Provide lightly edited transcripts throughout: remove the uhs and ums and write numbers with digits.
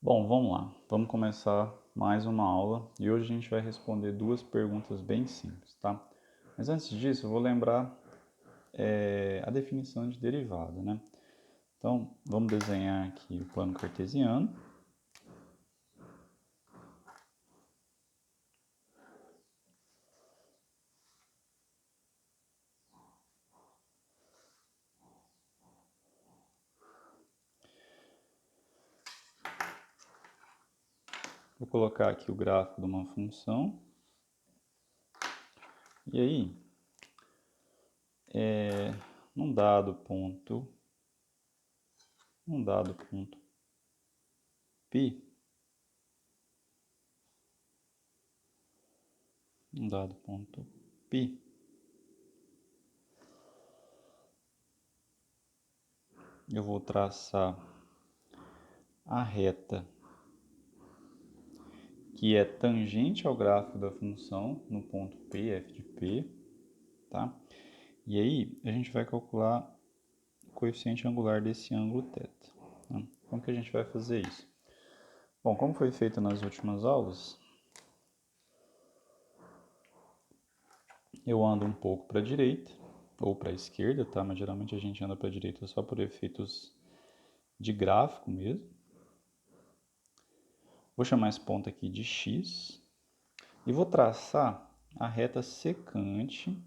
Bom, vamos lá. Vamos começar mais uma aula e hoje a gente vai responder duas perguntas bem simples, tá? Mas antes disso, eu vou lembrar a definição de derivada, né? Então, vamos desenhar aqui o plano cartesiano. Vou colocar aqui o gráfico de uma função. E aí, num dado ponto P, num dado ponto P, eu vou traçar a reta que é tangente ao gráfico da função no ponto P, f de P, tá? E aí a gente vai calcular o coeficiente angular desse ângulo θ. Tá? Como que a gente vai fazer isso? Bom, como foi feito nas últimas aulas, eu ando um pouco para a direita ou para a esquerda, tá? Mas geralmente a gente anda para a direita só por efeitos de gráfico mesmo. Vou chamar esse ponto aqui de x e vou traçar a reta secante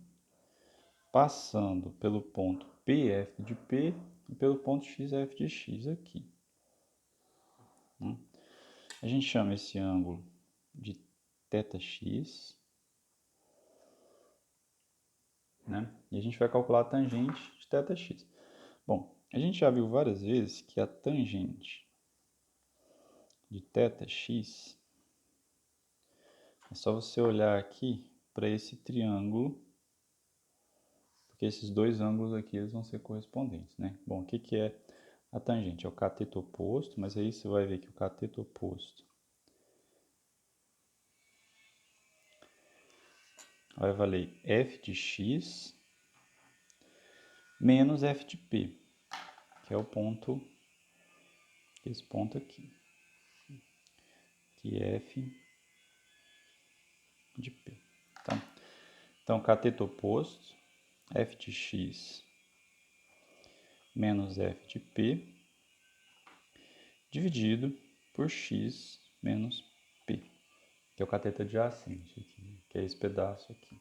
passando pelo ponto PF de P e pelo ponto XF de X aqui. A gente chama esse ângulo de θx, né? E a gente vai calcular a tangente de θx. Bom, a gente já viu várias vezes que a tangente de θx é só você olhar aqui para esse triângulo, porque esses dois ângulos aqui eles vão ser correspondentes, né? Bom, o que é a tangente? É o cateto oposto, mas aí você vai ver que o cateto oposto vai valer f de x menos f de p, que é o ponto, esse ponto aqui, que é f de p. Tá? Então, cateto oposto, f de x menos f de p, dividido por x menos p, que é o cateto adjacente, aqui, que é esse pedaço aqui.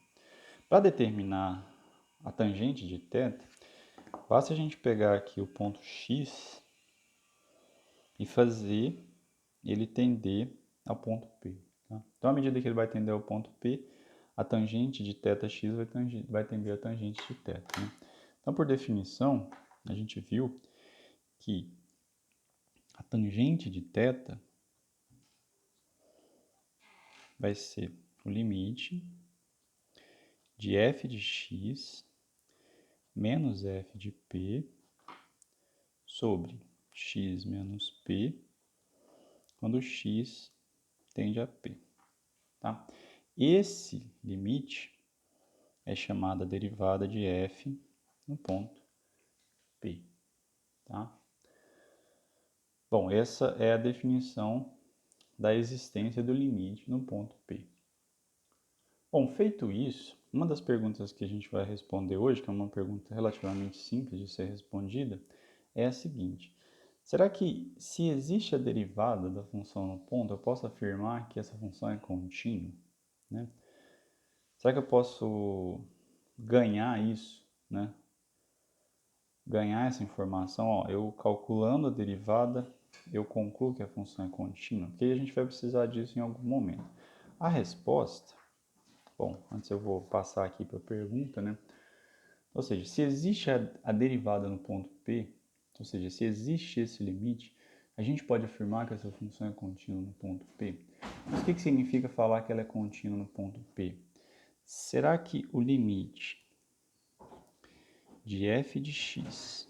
Para determinar a tangente de θ, basta a gente pegar aqui o ponto x e fazer ele tender ao ponto P. Tá? Então, à medida que ele vai tender ao ponto P, a tangente de θx vai tender a tangente de θ. Né? Então, por definição, a gente viu que a tangente de θ vai ser o limite de f de x menos f de p sobre x menos p quando x tende a p. Tá? Esse limite é chamada derivada de f no ponto P. Tá? Bom, essa é a definição da existência do limite no ponto P. Bom, feito isso, uma das perguntas que a gente vai responder hoje, que é uma pergunta relativamente simples de ser respondida, é a seguinte: será que, se existe a derivada da função no ponto, eu posso afirmar que essa função é contínua? Né? Será que eu posso ganhar isso, né? Ganhar essa informação, ó, eu calculando a derivada, eu concluo que a função é contínua, porque a gente vai precisar disso em algum momento. A resposta, bom, antes eu vou passar aqui para a pergunta, né? Ou seja, se existe a derivada no ponto P, ou seja, se existe esse limite, a gente pode afirmar que essa função é contínua no ponto P. Mas o que significa falar que ela é contínua no ponto P? Será que o limite de f de x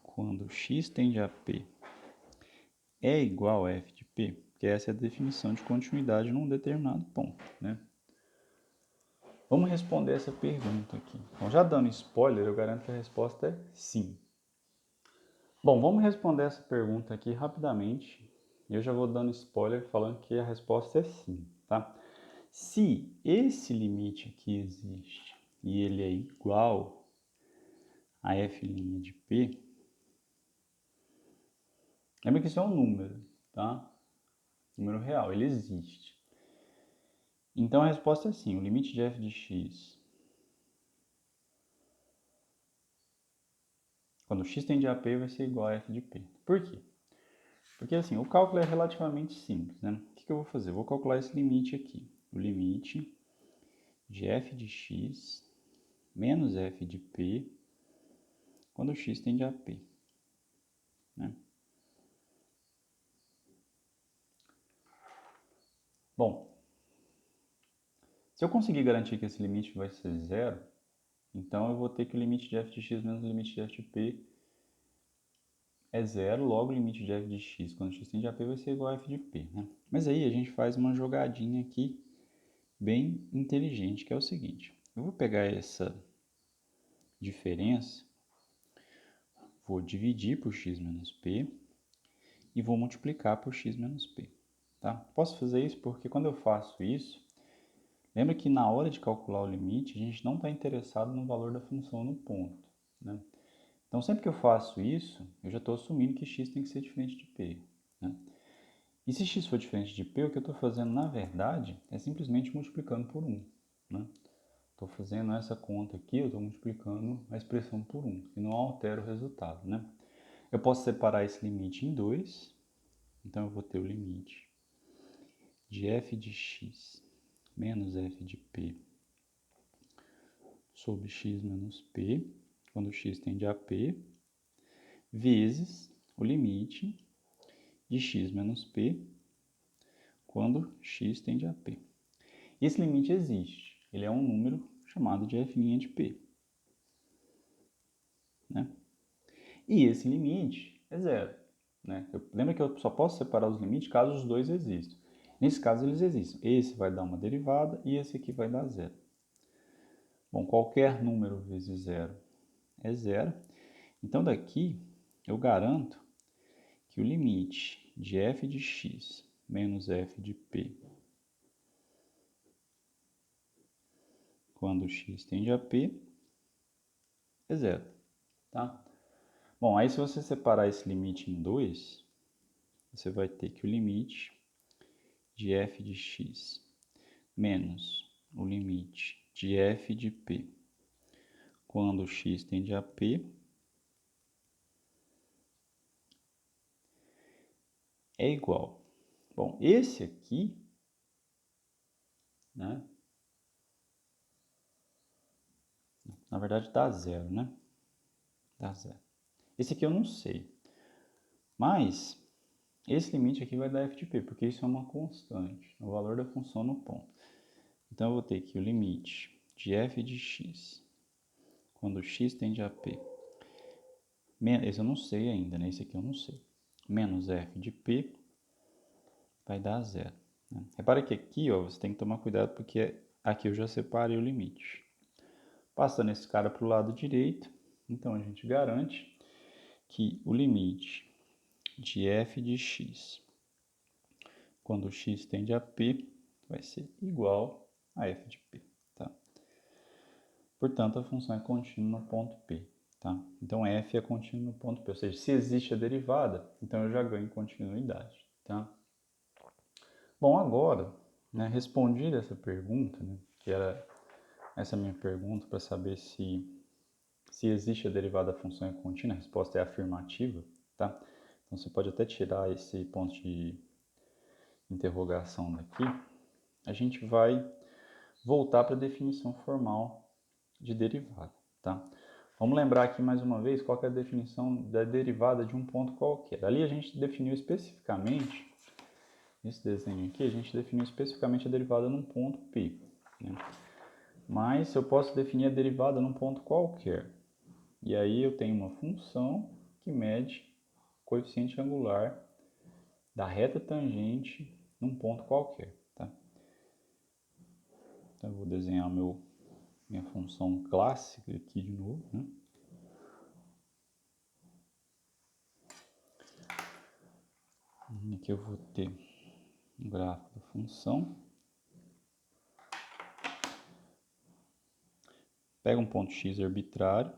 quando x tende a p é igual a f de p? Porque essa é a definição de continuidade num determinado ponto, né? Vamos responder essa pergunta aqui. Então, já dando spoiler, eu garanto que a resposta é sim. Bom, vamos responder essa pergunta aqui rapidamente, E eu já vou dando spoiler falando que a resposta é sim, tá? Se esse limite aqui existe e ele é igual a f' de p, lembra que isso é um número, tá? Número real, ele existe. Então a resposta é sim, o limite de f de x, quando x tende a p, vai ser igual a f de p. Por quê? Porque assim, o cálculo é relativamente simples, né? O que eu vou fazer? Eu vou calcular esse limite aqui. O limite de f de x menos f de p quando x tende a p, né? Bom, se eu conseguir garantir que esse limite vai ser zero, então eu vou ter que o limite de f de x menos o limite de f de p é zero, logo o limite de f de x quando x tende a p vai ser igual a f de p, né? Mas aí a gente faz uma jogadinha aqui bem inteligente, que é o seguinte. Eu vou pegar essa diferença, vou dividir por x menos p e vou multiplicar por x menos p, tá? Posso fazer isso porque quando eu faço isso, lembra que na hora de calcular o limite, a gente não está interessado no valor da função no ponto, né? Então, sempre que eu faço isso, eu já estou assumindo que x tem que ser diferente de p, né? E se x for diferente de p, o que eu estou fazendo, na verdade, é simplesmente multiplicando por 1, né? Estou fazendo essa conta aqui, eu estou multiplicando a expressão por 1, e não altero o resultado, né? Eu posso separar esse limite em dois, então eu vou ter o limite de f de x menos f de p sobre x menos p, quando x tende a p, vezes o limite de x menos p, quando x tende a p. Esse limite existe, ele é um número chamado de f' de p, né? E esse limite é zero, né? Lembra que eu só posso separar os limites caso os dois existam. Nesse caso, eles existem. Esse vai dar uma derivada e esse aqui vai dar zero. Bom, qualquer número vezes zero é zero. Então, daqui, eu garanto que o limite de f de x menos f de p quando x tende a p é zero, tá? Bom, aí se você separar esse limite em dois, você vai ter que o limite de f de x menos o limite de f de p quando x tende a p é igual. Bom, esse aqui, né? Na verdade dá zero, né? Dá zero. Esse aqui eu não sei. Mas esse limite aqui vai dar f de p, porque isso é uma constante, o valor da função no ponto. Então eu vou ter que o limite de f de x quando x tende a p, esse eu não sei ainda, né? Esse aqui eu não sei, menos f de p vai dar zero, né? Repara que aqui, ó, você tem que tomar cuidado porque aqui eu já separei o limite. Passando esse cara para o lado direito, então a gente garante que o limite de f de x quando x tende a p vai ser igual a f de p, tá? Portanto, a função é contínua no ponto P, tá? Então, f é contínuo no ponto P, ou seja, se existe a derivada, então eu já ganho continuidade, tá? Bom, agora, né, respondida essa pergunta, né, que era essa minha pergunta para saber se existe a derivada da função é contínua, a resposta é afirmativa, tá? Então, você pode até tirar esse ponto de interrogação daqui. A gente vai voltar para a definição formal de derivada, tá? Vamos lembrar aqui mais uma vez qual é a definição da derivada de um ponto qualquer. Ali a gente definiu especificamente, nesse desenho aqui, a gente definiu especificamente a derivada num ponto P, né? Mas eu posso definir a derivada num ponto qualquer. E aí eu tenho uma função que mede o coeficiente angular da reta tangente num ponto qualquer, tá? Então eu vou desenhar minha função clássica aqui de novo, né? Aqui eu vou ter o gráfico da função. Pega um ponto x arbitrário.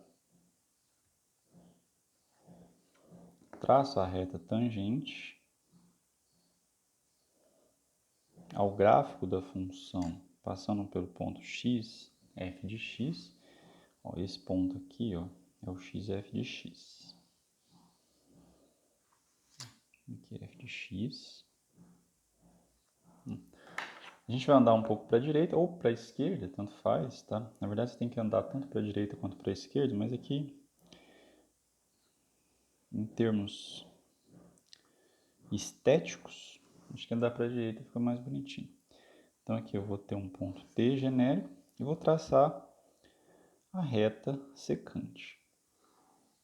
Traço a reta tangente ao gráfico da função, passando pelo ponto x, f de x. Ó, esse ponto aqui, ó, é o x, f de x. Aqui é f de x. A gente vai andar um pouco para a direita ou para a esquerda, tanto faz, tá? Na verdade, você tem que andar tanto para a direita quanto para a esquerda, mas aqui, em termos estéticos, acho que andar para a direita fica mais bonitinho. Então, aqui eu vou ter um ponto T genérico e vou traçar a reta secante,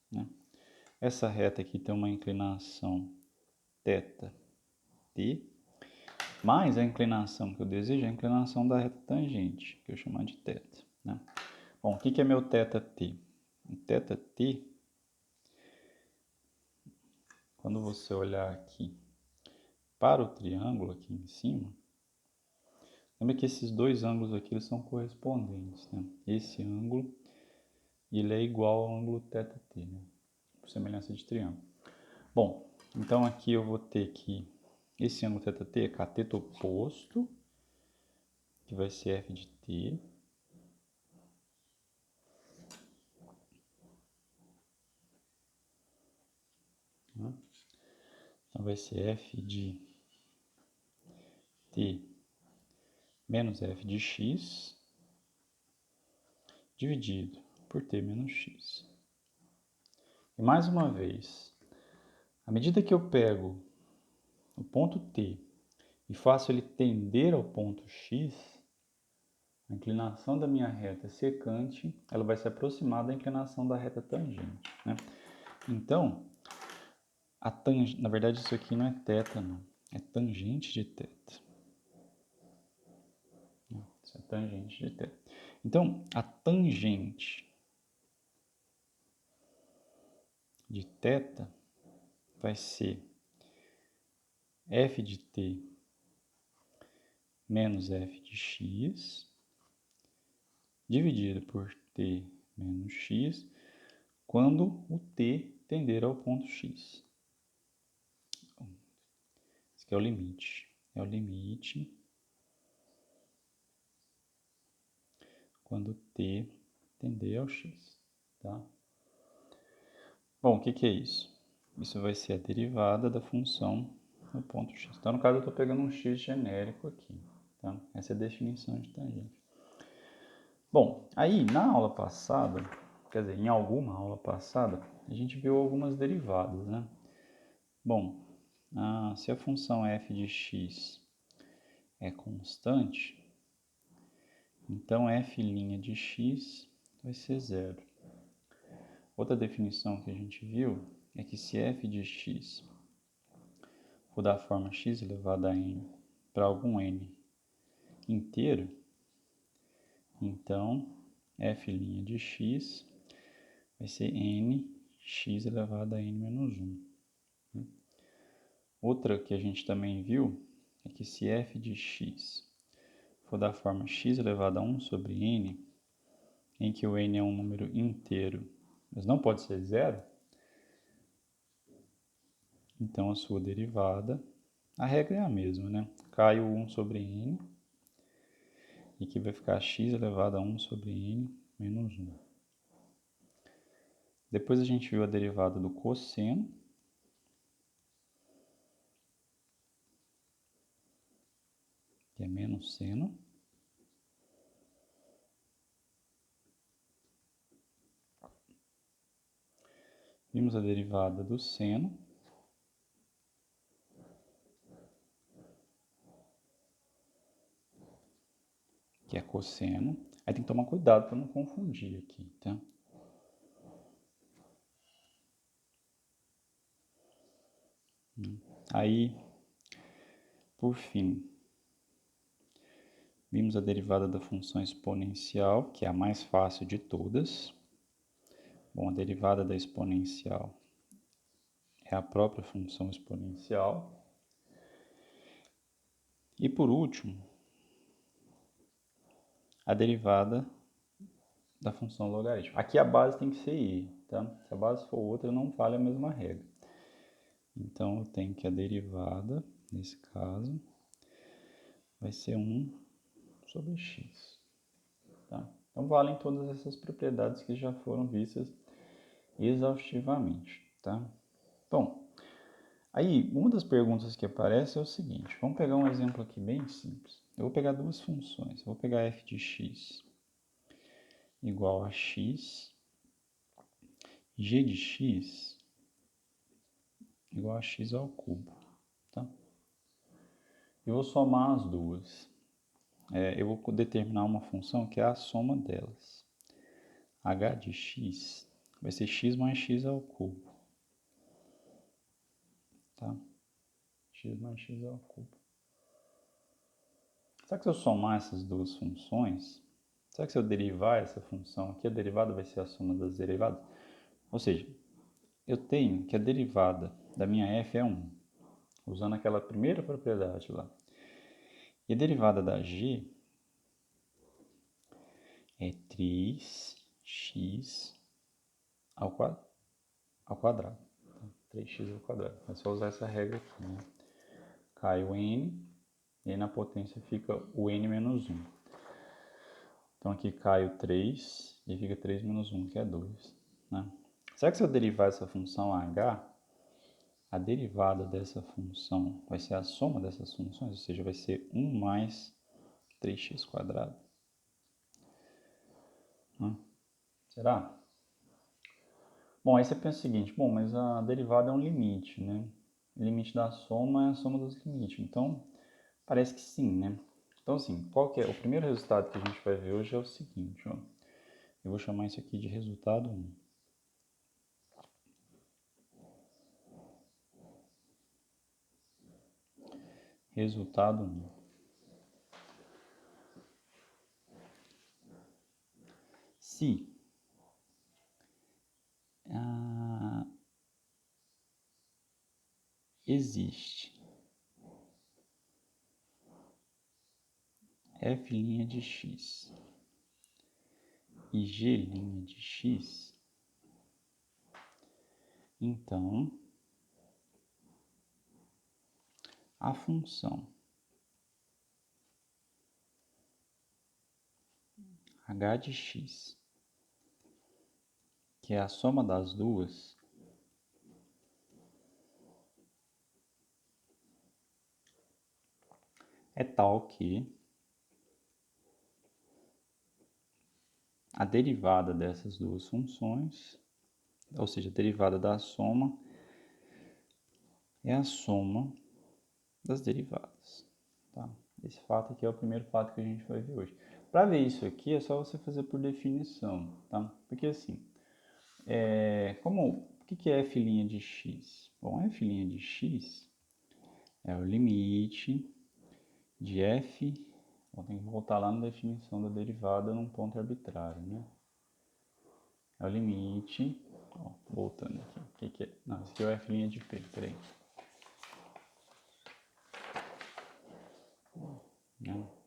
né? Essa reta aqui tem uma inclinação θ, t, mais a inclinação que eu desejo é a inclinação da reta tangente, que eu chamar de θ, né? Bom, o que é meu θt? O θt, quando você olhar aqui para o triângulo aqui em cima, lembra que esses dois ângulos aqui eles são correspondentes, né? Esse ângulo ele é igual ao ângulo θt, né? Por semelhança de triângulo. Bom, então aqui eu vou ter que esse ângulo θt é cateto oposto, que vai ser f de t. Então vai ser f de t menos f de x dividido por t menos x. E mais uma vez, à medida que eu pego o ponto T e faço ele tender ao ponto X, a inclinação da minha reta secante ela vai se aproximar da inclinação da reta tangente, né? Então, na verdade isso aqui não é θ, não. É tangente de θ. Isso é tangente de θ. Então, a tangente de θ vai ser f de t menos f de x dividido por t menos x quando o t tender ao ponto x. Esse aqui é o limite. É o limite quando t tender ao x, tá? Bom, o que é isso? Isso vai ser a derivada da função no ponto x. Então, no caso, eu estou pegando um x genérico aqui, tá? Essa é a definição de tangente. Bom, aí na aula passada, quer dizer, em alguma aula passada, a gente viu algumas derivadas, né? Bom, se a função f de x é constante, então f' de x vai ser zero. Outra definição que a gente viu é que se f de x for da forma x elevado a n para algum n inteiro, então f' de x vai ser nx elevado a n menos 1. Outra que a gente também viu é que se f de x for da forma x elevado a 1 sobre n, em que o n é um número inteiro, mas não pode ser zero, então a sua derivada, a regra é a mesma, né? Cai o 1 sobre n, e aqui vai ficar x elevado a 1 sobre n menos 1. Depois a gente viu a derivada do cosseno, que é menos seno. Vimos a derivada do seno, que é cosseno. Aí tem que tomar cuidado para não confundir aqui, tá? Aí, por fim, vimos a derivada da função exponencial, que é a mais fácil de todas. Bom, a derivada da exponencial é a própria função exponencial. E por último, a derivada da função logarítmica. Aqui a base tem que ser i, tá? Se a base for outra, não vale a mesma regra. Então, eu tenho que a derivada, nesse caso, vai ser 1 sobre x. Tá? Então, valem todas essas propriedades que já foram vistas exaustivamente. Tá? Bom, aí, uma das perguntas que aparece é o seguinte. Vamos pegar um exemplo aqui bem simples. Eu vou pegar duas funções. Eu vou pegar f de x igual a x, g de x igual a x ao cubo. Tá? Eu vou somar as duas. Eu vou determinar uma função que é a soma delas. H de x vai ser x mais x ao cubo. Tá? X mais x ao cubo. Será que se eu somar essas duas funções, será que se eu derivar essa função aqui, a derivada vai ser a soma das derivadas? Ou seja, eu tenho que a derivada da minha f é 1, usando aquela primeira propriedade lá. E a derivada da g é 3x ao quadrado. 3x ao quadrado. É só usar essa regra aqui, né? Cai o n, e aí na potência fica o n menos 1. Então aqui cai o 3 e fica 3 menos 1, que é 2. Né? Será que se eu derivar essa função h, a derivada dessa função vai ser a soma dessas funções? Ou seja, vai ser 1 mais 3x quadrado. Será? Bom, aí você pensa o seguinte, bom, mas a derivada é um limite, né? O limite da soma é a soma dos limites. Então, parece que sim, né? Então, assim, qual que é? O primeiro resultado que a gente vai ver hoje é o seguinte, ó. Eu vou chamar isso aqui de resultado 1. Resultado 1. Se existe f' de x e g' de x, então a função h de x, que é a soma das duas, é tal que a derivada dessas duas funções, ou seja, a derivada da soma, é a soma das derivadas. Tá? Esse fato aqui é o primeiro fato que a gente vai ver hoje. Para ver isso aqui, é só você fazer por definição. Tá? Porque assim, o que é f' de x? Bom, f' de x é o limite de f. Tem que voltar lá na definição da derivada num ponto arbitrário, né? É o limite. Voltando aqui. O que é? Não, esse aqui é o f' de p. Peraí.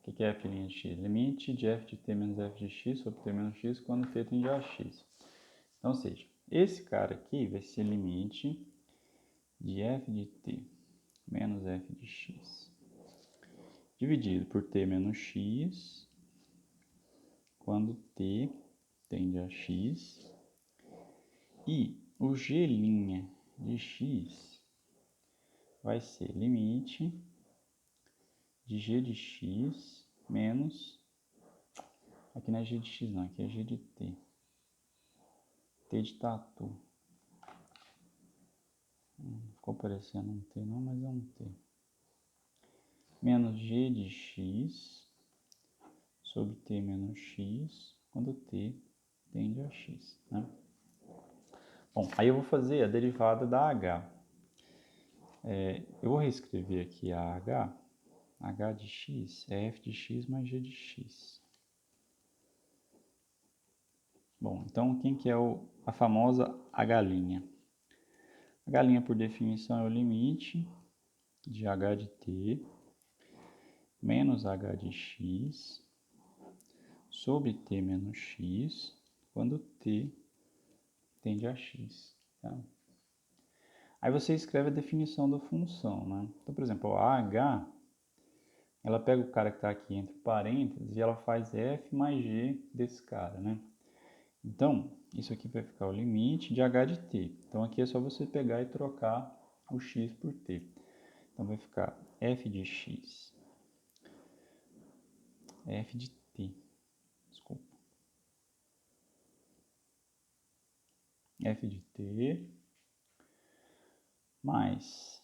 O que é f' de x? Limite de f de t menos f de x sobre t menos x quando t tende a x. Então, ou seja, esse cara aqui vai ser limite de f de t menos f de x dividido por t menos x quando t tende a x, e o g' de x vai ser limite de g de x menos, aqui não é g de x não, aqui é g de t, t de tatu, ficou parecendo um t não, mas é um t, menos g de x sobre t menos x quando t tende a x, né? Bom, aí eu vou fazer a derivada da h. Eu vou reescrever aqui a h de x é f de x mais g de x. Bom, então quem que é a famosa h'? H' por definição é o limite de h de t menos h de x sobre t menos x quando t tende a x. Tá? Aí você escreve a definição da função. Né? Então, por exemplo, a h, ela pega o cara que está aqui entre parênteses e ela faz f mais g desse cara. Né? Então, isso aqui vai ficar o limite de h de t. Então, aqui é só você pegar e trocar o x por t. Então, vai ficar f de x, f de t, desculpa, f de t mais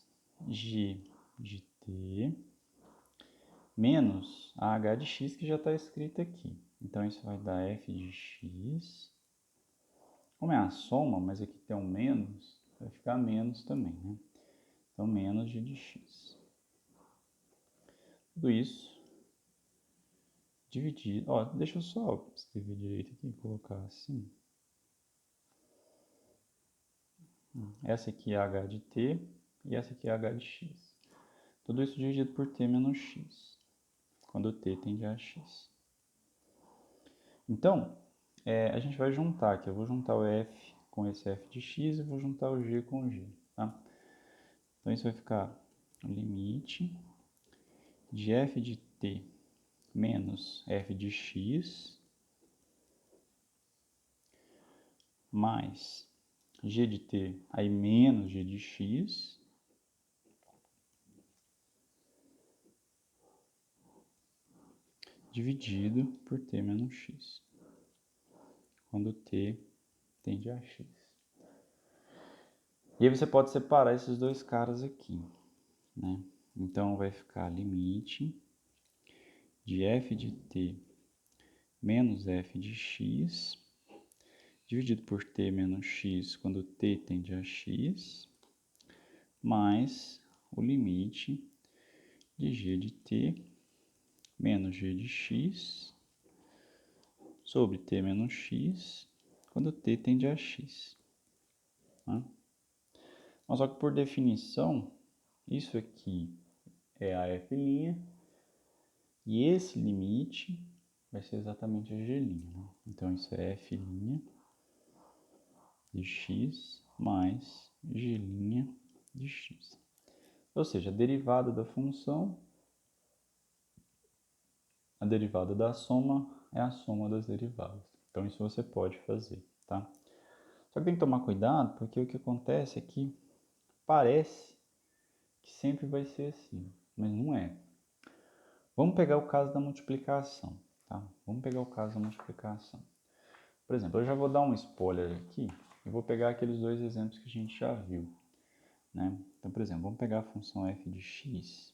g de t menos a h de x que já está escrito aqui. Então, isso vai dar f de x. Como é a soma, mas aqui tem um menos, vai ficar menos também, né? Então, menos g de x. Tudo isso dividido. Ó, deixa eu só escrever direito aqui, colocar assim. Essa aqui é h de t e essa aqui é h de x. Tudo isso dividido por t menos x, quando t tende a x. Então, a gente vai juntar aqui. Eu vou juntar o f com esse f de x e vou juntar o g com o g. Tá? Então, isso vai ficar o limite de f de t menos f de x mais g de t, aí menos g de x, dividido por t menos x, quando t tende a x. E aí você pode separar esses dois caras aqui, né? Então, vai ficar limite de f de t menos f de x, dividido por t menos x, quando t tende a x, mais o limite de g de t menos g de x sobre t menos x, quando t tende a x. Tá? Mas só que por definição, isso aqui é a f' e esse limite vai ser exatamente a g'. Né? Então, isso é f' de x mais g' de x. Ou seja, a derivada da função, a derivada da soma é a soma das derivadas. Então, isso você pode fazer, tá? Só que tem que tomar cuidado, porque o que acontece é que parece que sempre vai ser assim, mas não é. Vamos pegar o caso da multiplicação, tá? Vamos pegar o caso da multiplicação. Por exemplo, eu já vou dar um spoiler aqui e vou pegar aqueles dois exemplos que a gente já viu, né? Então, por exemplo, vamos pegar a função f de x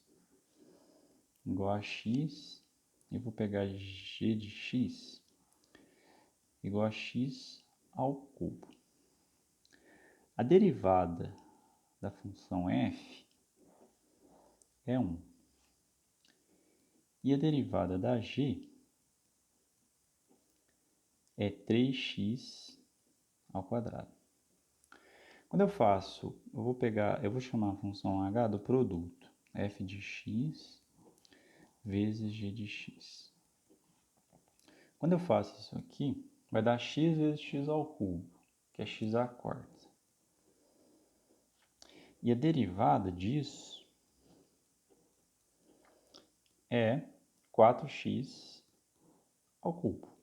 igual a x e vou pegar g de x igual a x ao cubo. A derivada da função f é 1. E a derivada da g é 3x ao quadrado. Quando eu faço, eu vou chamar a função h do produto, f de x vezes g de x. Quando eu faço isso aqui, vai dar x vezes x ao cubo, que é x à quarta. E a derivada disso é 4x ao cubo,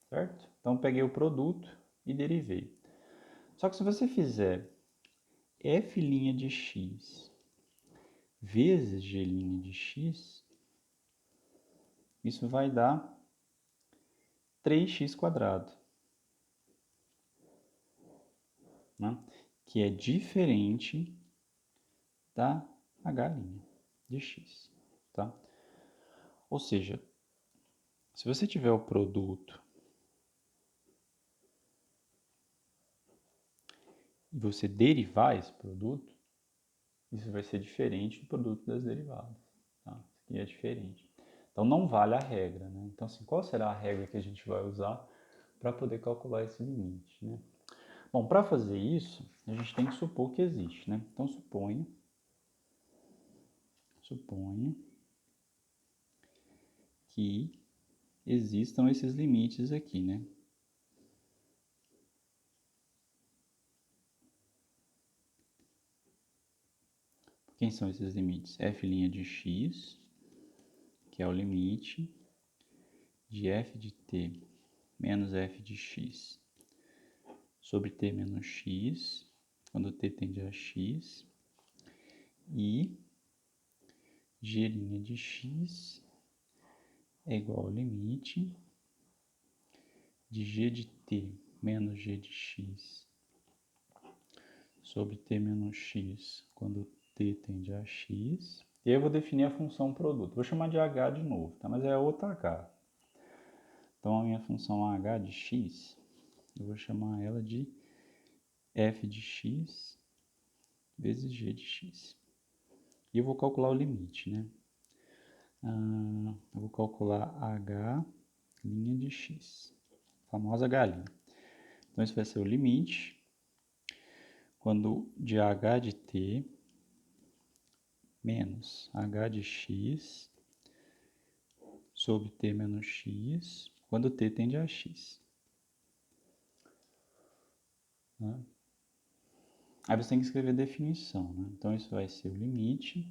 certo? Então, peguei o produto e derivei. Só que se você fizer f' de x vezes g' de x, isso vai dar 3x quadrado, né? Que é diferente da h' de x, tá? Ou seja, se você tiver o produto e você derivar esse produto, isso vai ser diferente do produto das derivadas, tá? Isso aqui é diferente. Então, não vale a regra, né? Então, assim, qual será a regra que a gente vai usar para poder calcular esse limite, né? Bom, para fazer isso, a gente tem que supor que existe, né? Então, suponha que existam esses limites aqui, né? Quem são esses limites? F' de x, que é o limite de f de t menos f de x sobre t menos x, quando t tende a x, e g' de x é igual ao limite de g de t menos g de x sobre t menos x, quando t tende a x. E aí eu vou definir a função produto. Vou chamar de h de novo, tá? Mas é outra h. Então a minha função h de x, eu vou chamar ela de f de x vezes g de x. E eu vou calcular o limite, né? Eu vou calcular h' de x, a famosa h'. Então isso vai ser o limite quando de h de t menos h de x sobre t menos x, quando t tende a x. Né? Aí você tem que escrever a definição. Né? Então isso vai ser o limite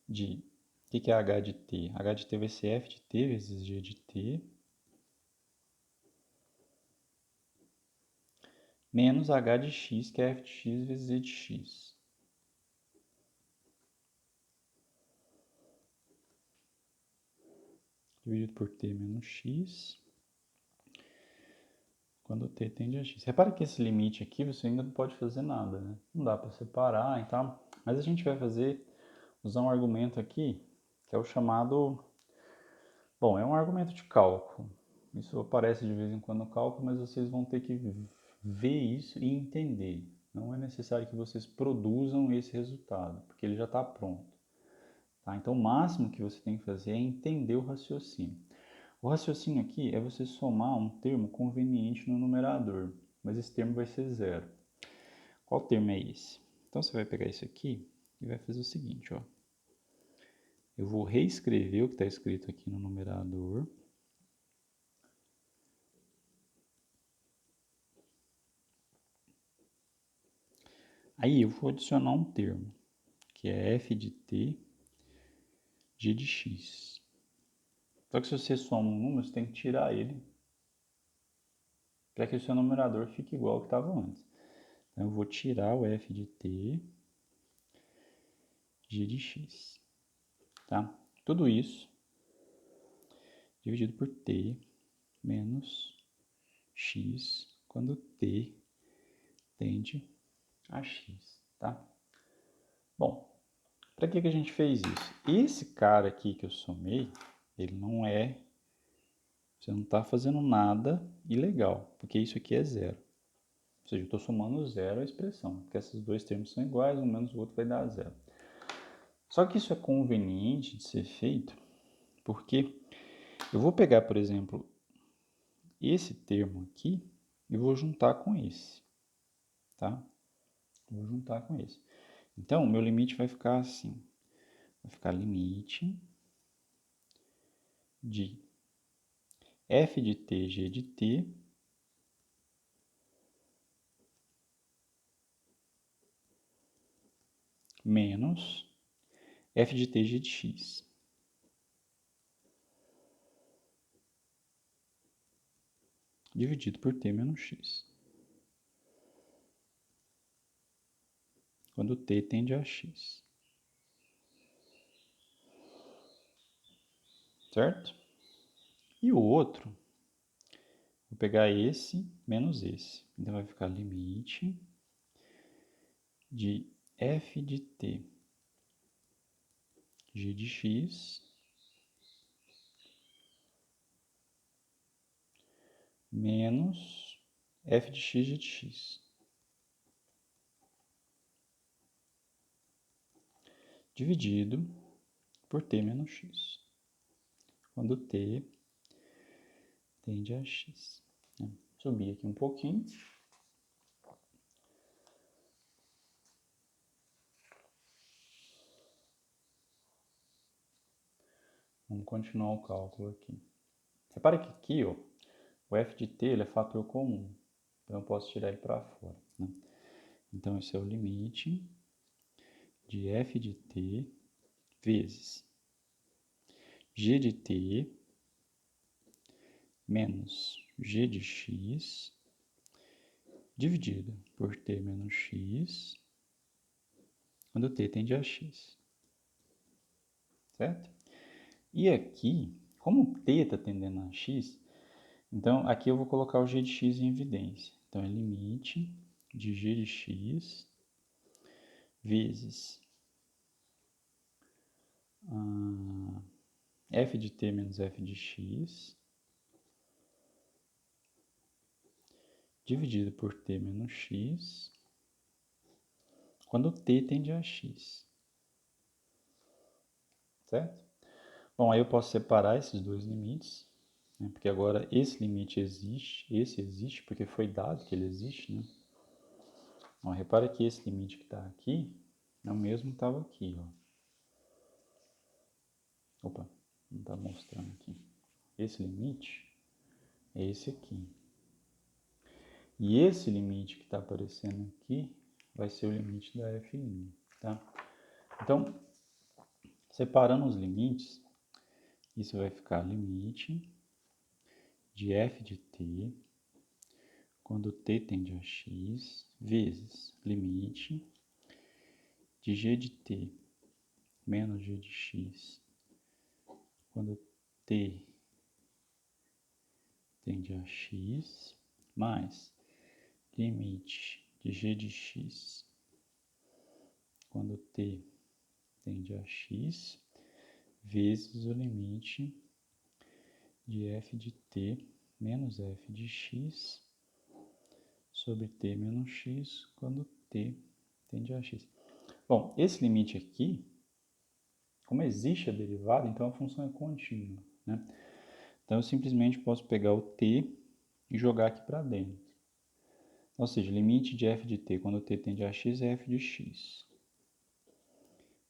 de... O que é h de t? h de t vai ser f de t vezes g de t menos h de x, que é f de x vezes g de x. Dividido por t menos x, quando t tende a x. Repara que esse limite aqui você ainda não pode fazer nada, né? Não dá para separar e tal. Mas a gente vai usar um argumento aqui, que é o chamado... Bom, é um argumento de cálculo. Isso aparece de vez em quando no cálculo, mas vocês vão ter que ver isso e entender. Não é necessário que vocês produzam esse resultado, porque ele já está pronto. Tá? Então, o máximo que você tem que fazer é entender o raciocínio. O raciocínio aqui é você somar um termo conveniente no numerador, mas esse termo vai ser zero. Qual termo é esse? Então, você vai pegar isso aqui e vai fazer o seguinte, ó. Eu vou reescrever o que está escrito aqui no numerador. Aí eu vou adicionar um termo, que é f de t, g de x. Só que se você soma um número, você tem que tirar ele para que o seu numerador fique igual ao que estava antes. Então eu vou tirar o f de t, g de x. Tá? Tudo isso dividido por t menos x, quando t tende a x. Tá? Bom, para que a gente fez isso? Esse cara aqui que eu somei, ele não é... Você não está fazendo nada ilegal, porque isso aqui é zero. Ou seja, eu estou somando zero a expressão, porque esses dois termos são iguais, um menos o outro vai dar zero. Só que isso é conveniente de ser feito, porque eu vou pegar, por exemplo, esse termo aqui e vou juntar com esse, tá? Vou juntar com esse. Então, o meu limite vai ficar assim. Vai ficar limite de f de t, g de t, menos f de t, g de x. Dividido por t menos x. Quando t tende a x. Certo? E o outro, vou pegar esse menos esse. Então vai ficar limite de f de t, g de x, menos f de x, g de x. Dividido por t menos x. Quando t tende a x. Subir aqui um pouquinho. Vamos continuar o cálculo aqui. Repara que aqui, ó, o f de t ele é fator comum. Então, eu posso tirar ele para fora, né? Então, esse é o limite de f de t vezes g de t menos g de x dividido por t menos x quando t tende a x. Certo? E aqui, como t está tendendo a x, então aqui eu vou colocar o g de x em evidência. Então, é limite de g de x vezes f de t menos f de x dividido por t menos x quando t tende a x. Certo? Bom, aí eu posso separar esses dois limites, né? Porque agora esse limite existe, esse existe porque foi dado que ele existe, né? Ó, repara que esse limite que está aqui é o mesmo que estava aqui, ó. Opa, não está mostrando aqui. Esse limite é esse aqui. E esse limite que está aparecendo aqui vai ser o limite da f', tá? Então, separando os limites, isso vai ficar limite de f de t quando t tende a x vezes limite de g de t menos g de x quando t tende a x mais limite de g de x quando t tende a x vezes o limite de f de t menos f de x sobre t menos x quando t tende a x. Bom, esse limite aqui, como existe a derivada, então a função é contínua, né? Então eu simplesmente posso pegar o t e jogar aqui para dentro. Ou seja, limite de f de t quando t tende a x é f de x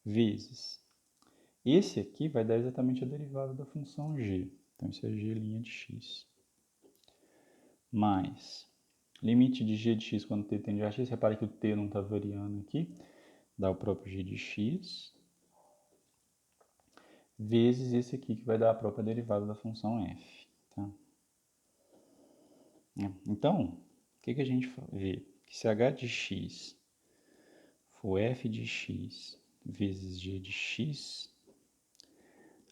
vezes. Esse aqui vai dar exatamente a derivada da função g. Então isso é g' de x. Mais limite de g de x quando t tende a x. Repare que o t não está variando aqui. Dá o próprio g de x. Vezes esse aqui que vai dar a própria derivada da função f. Tá? Então, o que a gente vê? Que se h de x for f de x vezes g de x,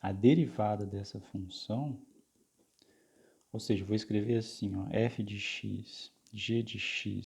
a derivada dessa função, ou seja, vou escrever assim, ó, f de x, g de x